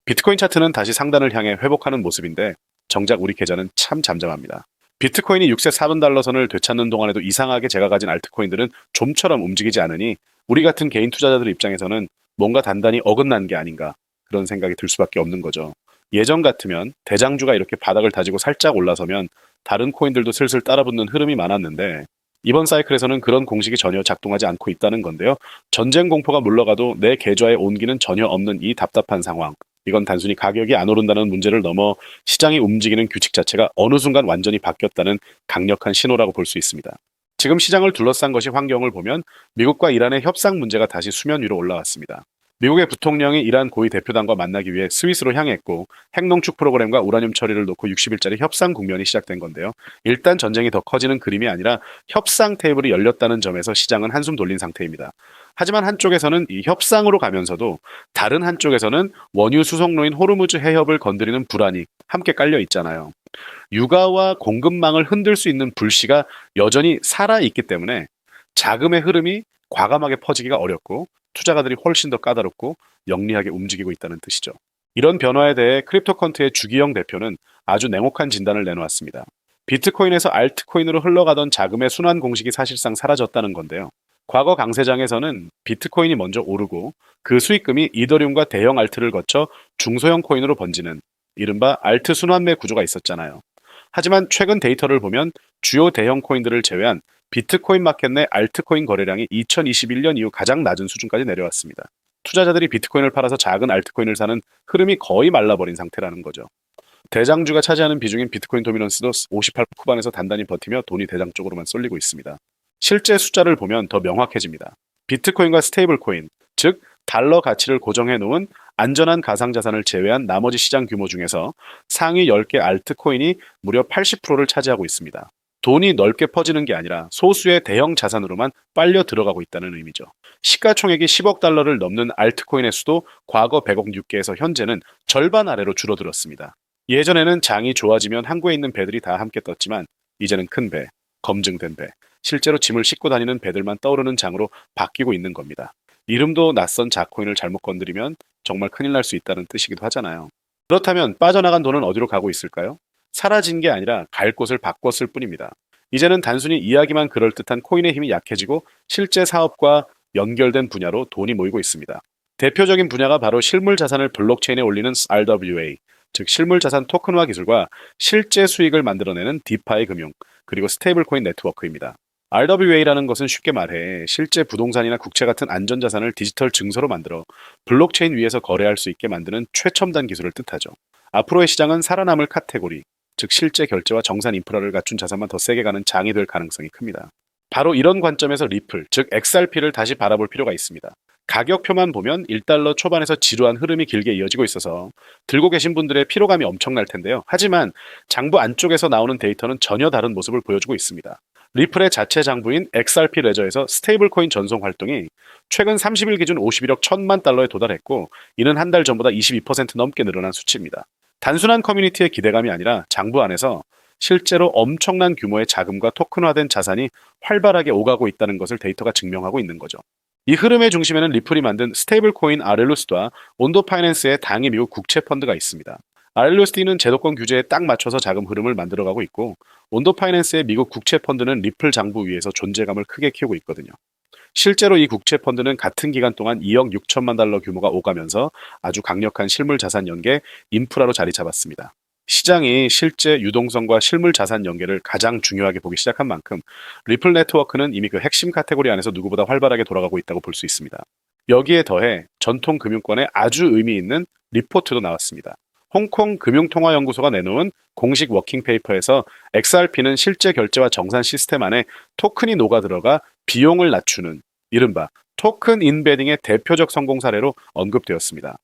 비트코인 차트는 다시 상단을 향해 회복하는 모습인데 정작 우리 계좌는 참 잠잠합니다. 비트코인이 6세 4분 달러 선을 되찾는 동안에도 이상하게 제가 가진 알트코인들은 좀처럼 움직이지 않으니 우리 같은 개인 투자자들 입장에서는 뭔가 단단히 어긋난 게 아닌가 그런 생각이 들 수밖에 없는 거죠. 예전 같으면 대장주가 이렇게 바닥을 다지고 살짝 올라서면 다른 코인들도 슬슬 따라붙는 흐름이 많았는데 이번 사이클에서는 그런 공식이 전혀 작동하지 않고 있다는 건데요. 전쟁 공포가 물러가도 내 계좌의 온기는 전혀 없는 이 답답한 상황. 이건 단순히 가격이 안 오른다는 문제를 넘어 시장이 움직이는 규칙 자체가 어느 순간 완전히 바뀌었다는 강력한 신호라고 볼 수 있습니다. 지금 시장을 둘러싼 것이 환경을 보면 미국과 이란의 협상 문제가 다시 수면 위로 올라왔습니다. 미국의 부통령이 이란 고위 대표단과 만나기 위해 스위스로 향했고 핵농축 프로그램과 우라늄 처리를 놓고 60일짜리 협상 국면이 시작된 건데요. 일단 전쟁이 더 커지는 그림이 아니라 협상 테이블이 열렸다는 점에서 시장은 한숨 돌린 상태입니다. 하지만 한쪽에서는 이 협상으로 가면서도 다른 한쪽에서는 원유 수송로인 호르무즈 해협을 건드리는 불안이 함께 깔려 있잖아요. 유가와 공급망을 흔들 수 있는 불씨가 여전히 살아있기 때문에 자금의 흐름이 과감하게 퍼지기가 어렵고 투자가들이 훨씬 더 까다롭고 영리하게 움직이고 있다는 뜻이죠. 이런 변화에 대해 크립토컨트의 주기영 대표는 아주 냉혹한 진단을 내놓았습니다. 비트코인에서 알트코인으로 흘러가던 자금의 순환 공식이 사실상 사라졌다는 건데요. 과거 강세장에서는 비트코인이 먼저 오르고 그 수익금이 이더리움과 대형 알트를 거쳐 중소형 코인으로 번지는 이른바 알트 순환매 구조가 있었잖아요. 하지만 최근 데이터를 보면 주요 대형 코인들을 제외한 비트코인 마켓 내 알트코인 거래량이 2021년 이후 가장 낮은 수준까지 내려왔습니다. 투자자들이 비트코인을 팔아서 작은 알트코인을 사는 흐름이 거의 말라버린 상태라는 거죠. 대장주가 차지하는 비중인 비트코인 도미넌스도 58% 후반에서 단단히 버티며 돈이 대장 쪽으로만 쏠리고 있습니다. 실제 숫자를 보면 더 명확해집니다. 비트코인과 스테이블코인, 즉 달러 가치를 고정해 놓은 안전한 가상자산을 제외한 나머지 시장 규모 중에서 상위 10개 알트코인이 무려 80%를 차지하고 있습니다. 돈이 넓게 퍼지는 게 아니라 소수의 대형 자산으로만 빨려 들어가고 있다는 의미죠. 시가총액이 10억 달러를 넘는 알트코인의 수도 과거 100억 6개에서 현재는 절반 아래로 줄어들었습니다. 예전에는 장이 좋아지면 항구에 있는 배들이 다 함께 떴지만 이제는 큰 배, 검증된 배, 실제로 짐을 싣고 다니는 배들만 떠오르는 장으로 바뀌고 있는 겁니다. 이름도 낯선 자코인을 잘못 건드리면 정말 큰일 날 수 있다는 뜻이기도 하잖아요. 그렇다면 빠져나간 돈은 어디로 가고 있을까요? 사라진 게 아니라 갈 곳을 바꿨을 뿐입니다. 이제는 단순히 이야기만 그럴듯한 코인의 힘이 약해지고 실제 사업과 연결된 분야로 돈이 모이고 있습니다. 대표적인 분야가 바로 실물 자산을 블록체인에 올리는 RWA, 즉 실물 자산 토큰화 기술과 실제 수익을 만들어내는 디파이 금융, 그리고 스테이블코인 네트워크입니다. RWA라는 것은 쉽게 말해 실제 부동산이나 국채 같은 안전자산을 디지털 증서로 만들어 블록체인 위에서 거래할 수 있게 만드는 최첨단 기술을 뜻하죠. 앞으로의 시장은 살아남을 카테고리, 즉 실제 결제와 정산 인프라를 갖춘 자산만 더 세게 가는 장이 될 가능성이 큽니다. 바로 이런 관점에서 리플, 즉 XRP를 다시 바라볼 필요가 있습니다. 가격표만 보면 1달러 초반에서 지루한 흐름이 길게 이어지고 있어서 들고 계신 분들의 피로감이 엄청날 텐데요. 하지만 장부 안쪽에서 나오는 데이터는 전혀 다른 모습을 보여주고 있습니다. 리플의 자체 장부인 XRP 레저에서 스테이블코인 전송 활동이 최근 30일 기준 51억 1천만 달러에 도달했고 이는 한 달 전보다 22% 넘게 늘어난 수치입니다. 단순한 커뮤니티의 기대감이 아니라 장부 안에서 실제로 엄청난 규모의 자금과 토큰화된 자산이 활발하게 오가고 있다는 것을 데이터가 증명하고 있는 거죠. 이 흐름의 중심에는 리플이 만든 스테이블코인 아렐루스와 온도 파이낸스의 당이 미국 국채 펀드가 있습니다. 아렐루스는 제도권 규제에 딱 맞춰서 자금 흐름을 만들어가고 있고 온도 파이낸스의 미국 국채 펀드는 리플 장부 위에서 존재감을 크게 키우고 있거든요. 실제로 이 국채 펀드는 같은 기간 동안 2억 6천만 달러 규모가 오가면서 아주 강력한 실물 자산 연계 인프라로 자리 잡았습니다. 시장이 실제 유동성과 실물 자산 연계를 가장 중요하게 보기 시작한 만큼 리플 네트워크는 이미 그 핵심 카테고리 안에서 누구보다 활발하게 돌아가고 있다고 볼 수 있습니다. 여기에 더해 전통 금융권에 아주 의미 있는 리포트도 나왔습니다. 홍콩 금융통화연구소가 내놓은 공식 워킹 페이퍼에서 XRP는 실제 결제와 정산 시스템 안에 토큰이 녹아 들어가 비용을 낮추는 이른바 토큰 인베딩의 대표적 성공 사례로 언급되었습니다.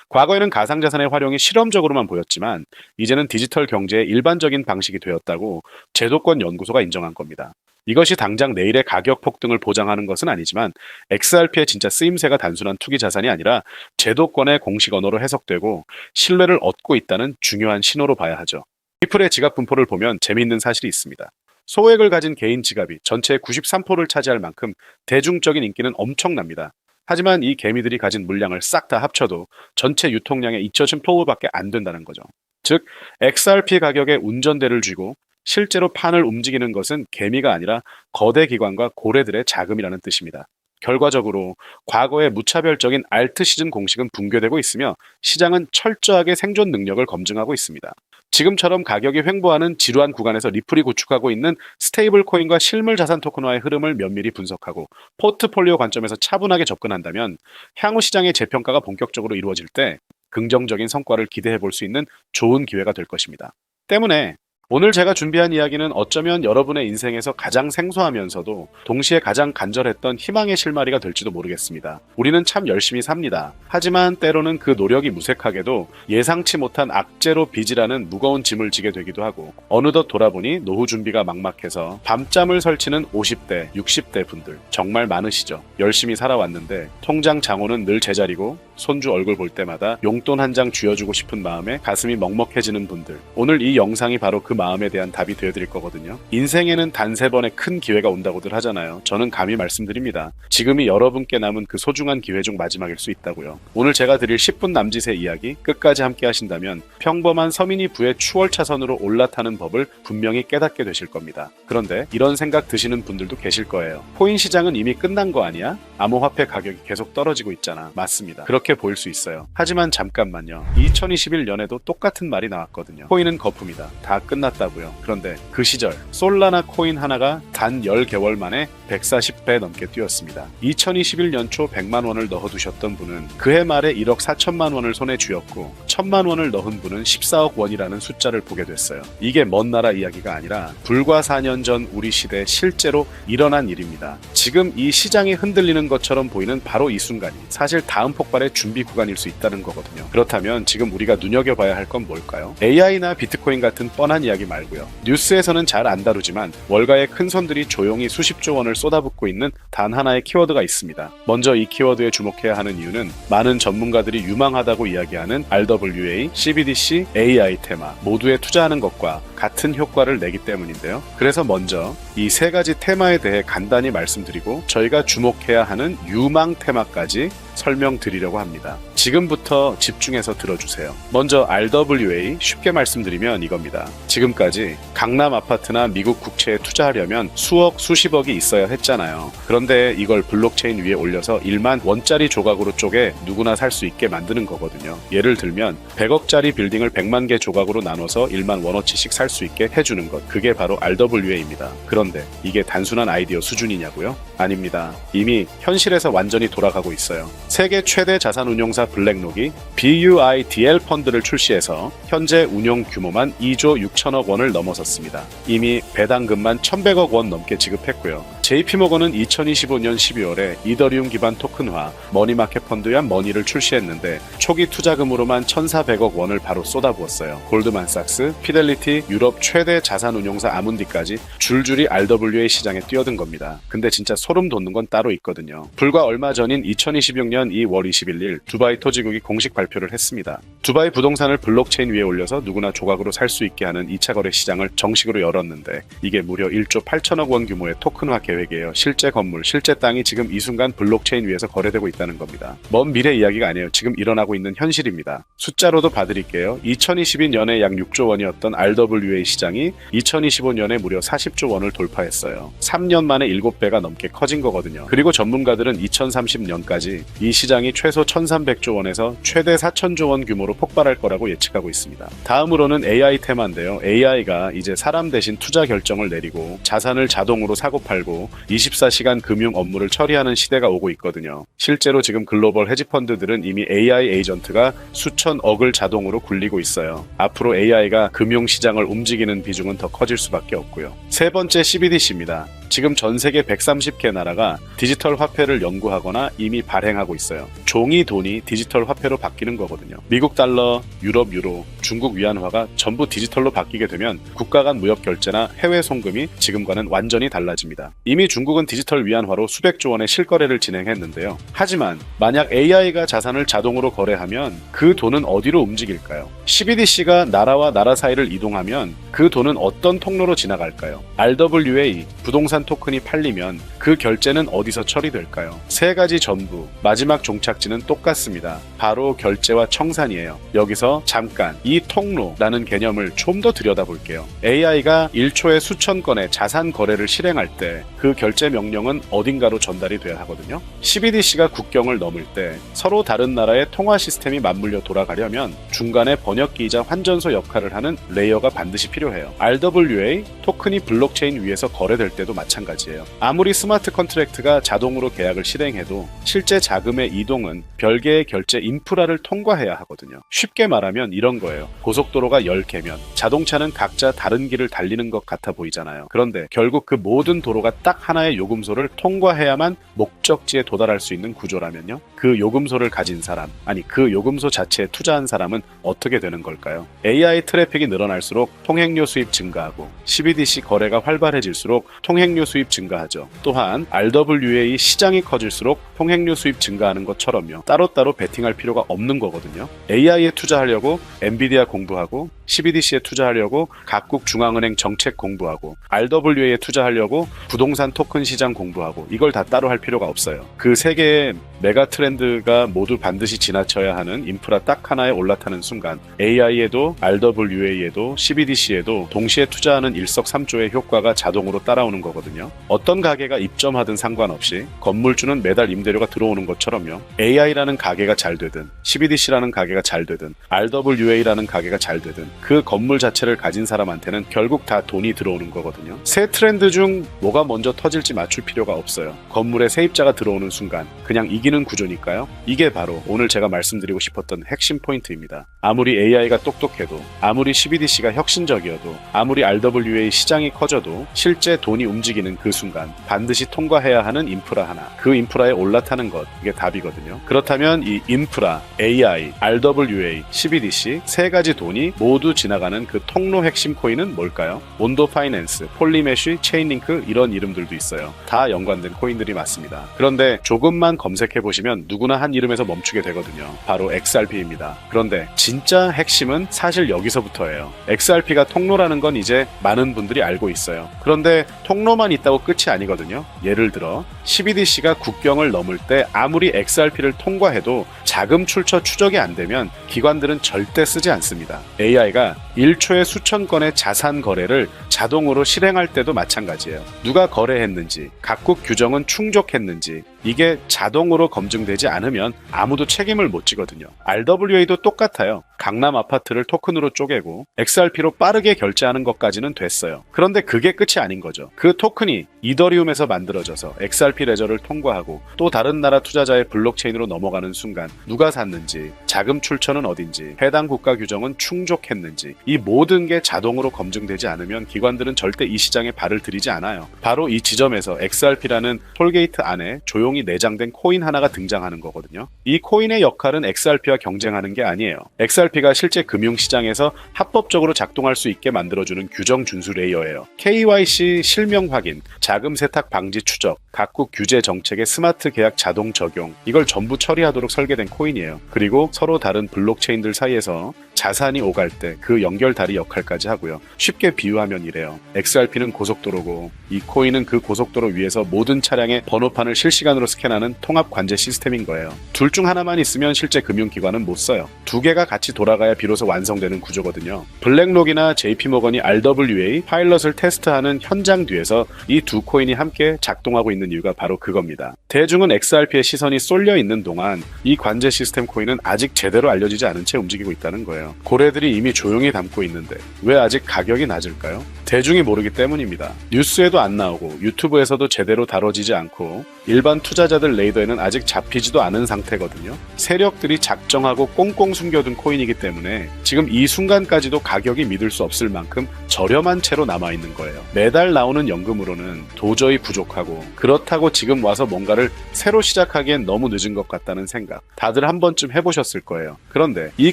과거에는 가상자산의 활용이 실험적으로만 보였지만 이제는 디지털 경제의 일반적인 방식이 되었다고 제도권 연구소가 인정한 겁니다. 이것이 당장 내일의 가격 폭등을 보장하는 것은 아니지만 XRP의 진짜 쓰임새가 단순한 투기 자산이 아니라 제도권의 공식 언어로 해석되고 신뢰를 얻고 있다는 중요한 신호로 봐야 하죠. 리플의 지갑 분포를 보면 재미있는 사실이 있습니다. 소액을 가진 개인 지갑이 전체의 93%를 차지할 만큼 대중적인 인기는 엄청납니다. 하지만 이 개미들이 가진 물량을 싹 다 합쳐도 전체 유통량의 2.10%밖에 안 된다는 거죠. 즉, XRP 가격에 운전대를 쥐고 실제로 판을 움직이는 것은 개미가 아니라 거대 기관과 고래들의 자금이라는 뜻입니다. 결과적으로 과거의 무차별적인 알트 시즌 공식은 붕괴되고 있으며 시장은 철저하게 생존 능력을 검증하고 있습니다. 지금처럼 가격이 횡보하는 지루한 구간에서 리플이 구축하고 있는 스테이블 코인과 실물 자산 토큰화의 흐름을 면밀히 분석하고 포트폴리오 관점에서 차분하게 접근한다면 향후 시장의 재평가가 본격적으로 이루어질 때 긍정적인 성과를 기대해 볼 수 있는 좋은 기회가 될 것입니다. 때문에 오늘 제가 준비한 이야기는 어쩌면 여러분의 인생에서 가장 생소하면서도 동시에 가장 간절했던 희망의 실마리가 될지도 모르겠습니다. 우리는 참 열심히 삽니다. 하지만 때로는 그 노력이 무색하게도 예상치 못한 악재로 빚이라는 무거운 짐을 지게 되기도 하고 어느덧 돌아보니 노후 준비가 막막해서 밤잠을 설치는 50대, 60대 분들 정말 많으시죠. 열심히 살아왔는데 통장 장호는 늘 제자리고 손주 얼굴 볼 때마다 용돈 한 장 쥐어주고 싶은 마음에 가슴이 먹먹해지는 분들, 오늘 이 영상이 바로 그 마음에 대한 답이 되어드릴 거거든요. 인생에는 단 3번의 큰 기회가 온다고들 하잖아요. 저는 감히 말씀드립니다. 지금이 여러분께 남은 그 소중한 기회 중 마지막일 수 있다고요. 오늘 제가 드릴 10분 남짓의 이야기 끝까지 함께 하신다면 평범한 서민이 부의 추월차선으로 올라타는 법을 분명히 깨닫게 되실 겁니다. 그런데 이런 생각 드시는 분들도 계실 거예요. 코인 시장은 이미 끝난 거 아니야? 암호화폐 가격이 계속 떨어지고 있잖아. 맞습니다. 그렇게 보일 수 있어요. 하지만 잠깐만요. 2021년에도 똑같은 말이 나왔거든요. 코인은 거품이다. 다 끝났다고요. 그런데 그 시절 솔라나 코인 하나가 단 10개월 만에 140배 넘게 뛰었습니다. 2021년 초 100만 원을 넣어두셨던 분은 그해 말에 1억 4천만 원을 손에 쥐었고 1000만 원을 넣은 분은 14억 원이라는 숫자를 보게 됐어요. 이게 먼 나라 이야기가 아니라 불과 4년 전 우리 시대에 실제로 일어난 일입니다. 지금 이 시장이 흔들리는 것처럼 보이는 바로 이 순간이 사실 다음 폭발의 준비 구간일 수 있다는 거거든요. 그렇다면 지금 우리가 눈여겨봐야 할 건 뭘까요? AI나 비트코인 같은 뻔한 이야기 말고요. 뉴스에서는 잘 안 다루지만 월가의 큰 손들이 조용히 수십조 원을 쏟아붓고 있는 단 하나의 키워드가 있습니다. 먼저 이 키워드에 주목해야 하는 이유는 많은 전문가들이 유망하다고 이야기하는 RWA, CBDC, AI 테마 모두에 투자하는 것과 같은 효과를 내기 때문인데요. 그래서 먼저 이 3가지 테마에 대해 간단히 말씀드리고 저희가 주목해야 하는 유망 테마까지 설명드리려고 합니다. 지금부터 집중해서 들어주세요. 먼저 RWA, 쉽게 말씀드리면 이겁니다. 지금까지 강남 아파트나 미국 국채에 투자하려면 수억, 수십억이 있어야 했잖아요. 그런데 이걸 블록체인 위에 올려서 1만 원짜리 조각으로 쪼개 누구나 살 수 있게 만드는 거거든요. 예를 들면 100억짜리 빌딩을 100만 개 조각으로 나눠서 1만 원어치씩 살 수 있게 해주는 것. 그게 바로 RWA입니다. 그런데 이게 단순한 아이디어 수준이냐고요? 아닙니다. 이미 현실에서 완전히 돌아가고 있어요. 세계 최대 자산운용사 블랙록이 BUIDL 펀드를 출시해서 현재 운용 규모만 2조 6천억 원을 넘어섰습니다. 이미 배당금만 1100억 원 넘게 지급했고요. JP모건은 2025년 12월에 이더리움 기반 토큰화 머니마켓 펀드야 머니를 출시했는데 초기 투자금으로만 1,400억 원을 바로 쏟아부었어요. 골드만삭스, 피델리티, 유럽 최대 자산운용사 아문디까지 줄줄이 RWA 시장에 뛰어든 겁니다. 근데 진짜 소름 돋는 건 따로 있거든요. 불과 얼마 전인 2026년 2월 21일 두바이 토지국이 공식 발표를 했습니다. 두바이 부동산을 블록체인 위에 올려서 누구나 조각으로 살 수 있게 하는 2차 거래 시장을 정식으로 열었는데 이게 무려 1조 8천억 원 규모의 토큰화 계획이에요. 실제 건물, 실제 땅이 지금 이 순간 블록체인 위에서 거래되고 있다는 겁니다. 먼 미래 이야기가 아니에요. 지금 일어나고 있는 현실입니다. 숫자로도 봐드릴게요. 2022년에 약 6조 원이었던 RWA 시장이 2025년에 무려 40조 원을 돌파했어요. 3년 만에 7배가 넘게 커진 거거든요. 그리고 전문가들은 2030년까지 이 시장이 최소 1,300조 원에서 최대 4,000조 원 규모로 폭발할 거라고 예측하고 있습니다. 다음으로는 AI 테마인데요. AI가 이제 사람 대신 투자 결정을 내리고 자산을 자동으로 사고팔고 24시간 금융 업무를 처리하는 시대가 오고 있거든요. 실제로 지금 글로벌 헤지펀드들은 이미 AI 에이전트가 수천억을 자동으로 굴리고 있어요. 앞으로 AI가 금융시장을 움직이는 비중은 더 커질 수밖에 없고요. 세 번째 CBDC입니다. 지금 전 세계 130개 나라가 디지털 화폐를 연구하거나 이미 발행하고 있어요. 종이 돈이 디지털 화폐로 바뀌는 거거든요. 미국 달러, 유럽 유로, 중국 위안화가 전부 디지털로 바뀌게 되면 국가 간 무역 결제나 해외 송금이 지금과는 완전히 달라집니다. 이미 중국은 디지털 위안화로 수백조 원의 실거래를 진행했는데요. 하지만 만약 AI가 자산을 자동으로 거래하면 그 돈은 어디로 움직일까요? CBDC가 나라와 나라 사이를 이동하면 그 돈은 어떤 통로로 지나갈까요? RWA, 부동산 부동산 토큰이 팔리면 그 결제는 어디서 처리될까요? 세 가지 전부 마지막 종착지는 똑같습니다. 바로 결제와 청산이에요. 여기서 잠깐 이 통로라는 개념을 좀 더 들여다볼게요. AI가 1초에 수천 건의 자산 거래를 실행할 때 그 결제 명령은 어딘가로 전달이 돼야 하거든요. CBDC가 국경을 넘을 때 서로 다른 나라의 통화 시스템이 맞물려 돌아가려면 중간에 번역기이자 환전소 역할을 하는 레이어가 반드시 필요해요. RWA 토큰이 블록체인 위에서 거래될 때도 마찬가지예요. 아무리 스마트 컨트랙트가 자동으로 계약을 실행해도 실제 자금의 이동은 별개의 결제 인프라를 통과해야 하거든요. 쉽게 말하면 이런 거예요. 고속도로가 10개면 자동차는 각자 다른 길을 달리는 것 같아 보이잖아요. 그런데 결국 그 모든 도로가 딱 하나의 요금소를 통과해야만 목적지에 도달할 수 있는 구조라면요. 그 요금소를 가진 사람, 아니 그 요금소 자체에 투자한 사람은 어떻게 되는 걸까요? AI 트래픽이 늘어날수록 통행료 수입 증가하고 CBDC 거래가 활발해질수록 통행료 수입 증가하죠. 또한 RWA 시장이 커질수록 통행료 수입 증가하는 것처럼요. 따로따로 베팅할 필요가 없는 거거든요. AI에 투자하려고 엔비디아 공부하고 CBDC에 투자하려고 각국 중앙은행 정책 공부하고 RWA에 투자하려고 부동산 토큰 시장 공부하고 이걸 다 따로 할 필요가 없어요. 그 세 개의 메가 트렌드가 모두 반드시 지나쳐야 하는 인프라 딱 하나에 올라타는 순간 AI에도 RWA에도 CBDC에도 동시에 투자하는 일석삼조의 효과가 자동으로 따라오는 거거든요. 어떤 가게가 입점하든 상관없이 건물주는 매달 임대료가 들어오는 것처럼요. AI라는 가게가 잘 되든 CBDC라는 가게가 잘 되든 RWA라는 가게가 잘 되든 그 건물 자체를 가진 사람한테는 결국 다 돈이 들어오는 거거든요. 세 트렌드 중 뭐가 먼저 터질지 맞출 필요가 없어요. 건물에 세입자가 들어오는 순간 그냥 이기는 구조니까요. 이게 바로 오늘 제가 말씀드리고 싶었던 핵심 포인트입니다. 아무리 AI가 똑똑해도 아무리 CBDC가 혁신적이어도 아무리 RWA 시장이 커져도 실제 돈이 움직이는 그 순간 반드시 통과해야 하는 인프라 하나, 그 인프라에 올라타는 것, 이게 답이거든요. 그렇다면 이 인프라, AI, RWA, CBDC 세 가지 돈이 모두 지나가는 그 통로 핵심 코인은 뭘까요? 온도 파이낸스, 폴리메쉬, 체인링크 이런 이름들도 있어요. 다 연관된 코인들이 맞습니다. 그런데 조금만 검색해보시면 누구나 한 이름에서 멈추게 되거든요. 바로 XRP입니다. 그런데 진짜 핵심은 사실 여기서부터예요. XRP가 통로라는 건 이제 많은 분들이 알고 있어요. 그런데 통로만 있다고 끝이 아니거든요. 예를 들어 CBDC가 국경을 넘을 때 아무리 XRP를 통과해도 자금 출처 추적이 안 되면 기관들은 절대 쓰지 않습니다. AI가 1초에 수천 건의 자산 거래를 자동으로 실행할 때도 마찬가지예요. 누가 거래했는지, 각국 규정은 충족했는지 이게 자동으로 검증되지 않으면 아무도 책임을 못 지거든요. RWA도 똑같아요. 강남 아파트를 토큰으로 쪼개고 XRP로 빠르게 결제하는 것까지는 됐어요. 그런데 그게 끝이 아닌 거죠. 그 토큰이 이더리움에서 만들어져서 XRP 레저를 통과하고 또 다른 나라 투자자의 블록체인으로 넘어가는 순간 누가 샀는지, 자금 출처는 어딘지, 해당 국가 규정은 충족했는지 이 모든 게 자동으로 검증되지 않으면 기관들은 절대 이 시장에 발을 들이지 않아요. 바로 이 지점에서 XRP라는 톨게이트 안에 조용히 내장된 코인 하나가 등장하는 거거든요. 이 코인의 역할은 XRP와 경쟁하는 게 아니에요. XRP가 실제 금융시장에서 합법적으로 작동할 수 있게 만들어주는 규정 준수 레이어예요. KYC 실명 확인, 자금 세탁 방지 추적, 각국 규제 정책의 스마트 계약 자동 적용 이걸 전부 처리하도록 설계된 코인이에요. 그리고 서로 다른 블록체인들 사이에서 자산이 오갈 때 그 연결다리 역할까지 하고요. 쉽게 비유하면 이래요. XRP는 고속도로고 이 코인은 그 고속도로 위에서 모든 차량의 번호판을 실시간으로 스캔하는 통합 관제 시스템인 거예요. 둘 중 하나만 있으면 실제 금융기관은 못 써요. 두 개가 같이 돌아가야 비로소 완성되는 구조거든요. 블랙록이나 JP모건이 RWA 파일럿을 테스트하는 현장 뒤에서 이 두 코인이 함께 작동하고 있는 이유가 바로 그겁니다. 대중은 XRP의 시선이 쏠려 있는 동안 이 관제 시스템 코인은 아직 제대로 알려지지 않은 채 움직이고 있다는 거예요. 고래들이 이미 조용히 담고 있는데 왜 아직 가격이 낮을까요? 대중이 모르기 때문입니다. 뉴스에도 안 나오고 유튜브에서도 제대로 다뤄지지 않고 일반 투자자들 레이더에는 아직 잡히지도 않은 상태거든요. 세력들이 작정하고 꽁꽁 숨겨둔 코인이기 때문에 지금 이 순간까지도 가격이 믿을 수 없을 만큼 저렴한 채로 남아있는 거예요. 매달 나오는 연금으로는 도저히 부족하고 그렇다고 지금 와서 뭔가를 새로 시작하기엔 너무 늦은 것 같다는 생각 다들 한 번쯤 해보셨을 거예요. 그런데 이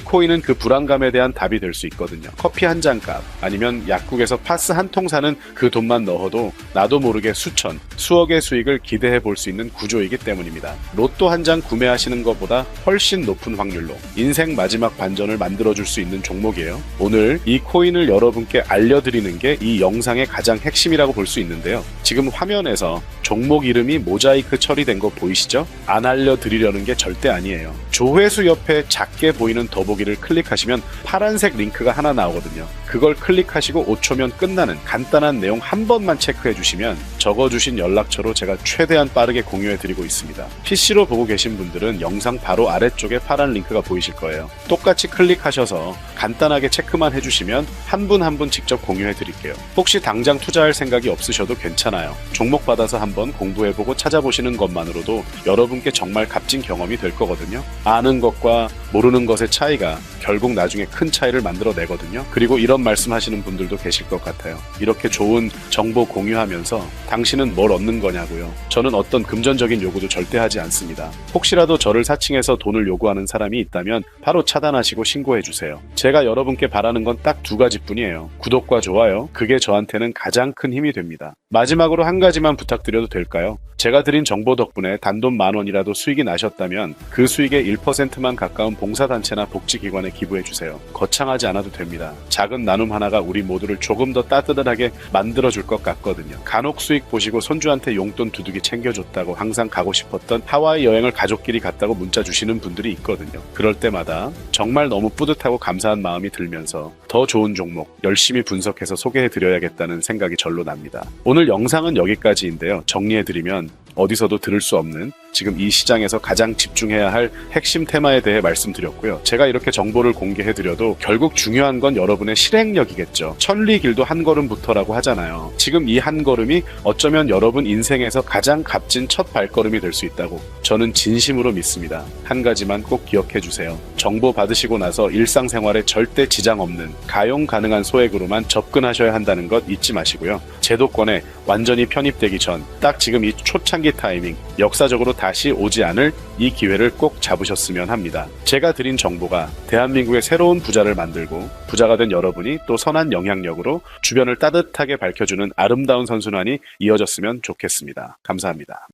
코인은 그 불안감에 대한 답이 될 수 있거든요. 커피 한 잔 값 아니면 약국에서 파스 한 통 사는 그 돈만 넣어도 나도 모르게 수천, 수억의 수익을 기대해 볼 수 있는 구조이기 때문입니다. 로또 한 장 구매하시는 것보다 훨씬 높은 확률로 인생 마지막 반전을 만들어줄 수 있는 종목이에요. 오늘 이 코인을 여러분께 알려드리는 게 이 영상의 가장 핵심이라고 볼 수 있는데요. 지금 화면에서 종목 이름이 모자이크 처리된 거 보이시죠? 안 알려드리려는 게 절대 아니에요. 조회수 옆에 작게 보이는 더보기를 클릭하시면 파란색 링크가 하나 나오거든요. 그걸 클릭하시고 5초면 끝나는 간단한 내용 한 번만 체크해 주시면 적어주신 연락처로 제가 최대한 빠르게 공유해 드리고 있습니다. PC로 보고 계신 분들은 영상 바로 아래쪽에 파란 링크가 보이실 거예요. 똑같이 클릭하셔서 간단하게 체크만 해주시면 한 분 한 분 직접 공유해 드릴게요. 혹시 당장 투자할 생각이 없으셔도 괜찮아요. 종목 받아서 한번 공부해보고 찾아보시는 것만으로도 여러분께 정말 값진 경험이 될 거거든요. 아는 것과 모르는 것의 차이가 결국 나중에 큰 차이를 만들어내거든요. 그리고 이런 말씀 하시는 분들도 계실 것 같아요. 이렇게 좋은 정보 공유하면서 당신은 뭘 얻는 거냐고요. 저는 어떤 금전적인 요구도 절대 하지 않습니다. 혹시라도 저를 사칭해서 돈을 요구하는 사람이 있다면 바로 차단하시고 신고해주세요. 제가 여러분께 바라는 건 딱 두 가지뿐이에요. 구독과 좋아요. 그게 저한테는 가장 큰 힘이 됩니다. 마지막으로 한 가지만 부탁드려도 될까요? 제가 드린 정보 덕분에 단돈 10,000원이라도 수익이 나셨다면 그 수익의 1%만 가까운 봉사단체나 복지기관에 기부해주세요. 거창하지 않아도 됩니다. 작은 나눔 하나가 우리 모두를 조금 더 따뜻하게 만들어줄 것 같거든요. 간혹 수익 보시고 손주한테 용돈 두둑이 챙겨줬다고 항상 가고 싶었던 하와이 여행을 가족끼리 갔다고 문자 주시는 분들이 있거든요. 그럴 때마다 정말 너무 뿌듯하고 감사한 마음이 들면서 더 좋은 종목 열심히 분석해서 소개해드려야겠다는 생각이 절로 납니다. 오늘 영상은 여기까지인데요. 정리해드리면 어디서도 들을 수 없는 지금 이 시장에서 가장 집중해야 할 핵심 테마에 대해 말씀드렸고요. 제가 이렇게 정보를 공개해드려도 결국 중요한 건 여러분의 실행력이겠죠. 천리길도 한 걸음부터라고 하잖아요. 지금 이 한 걸음이 어쩌면 여러분 인생에서 가장 값진 첫 발걸음이 될 수 있다고 저는 진심으로 믿습니다. 한 가지만 꼭 기억해 주세요. 정보 받으시고 나서 일상생활에 절대 지장 없는 가용 가능한 소액으로만 접근하셔야 한다는 것 잊지 마시고요. 제도권에 완전히 편입되기 전 딱 지금 이 초창기 타이밍 역사적으로 다시 오지 않을 이 기회를 꼭 잡으셨으면 합니다. 제가 드린 정보가 대한민국의 새로운 부자를 만들고 부자가 된 여러분이 또 선한 영향력으로 주변을 따뜻하게 밝혀주는 아름다운 선순환이 이어졌으면 좋겠습니다. 감사합니다.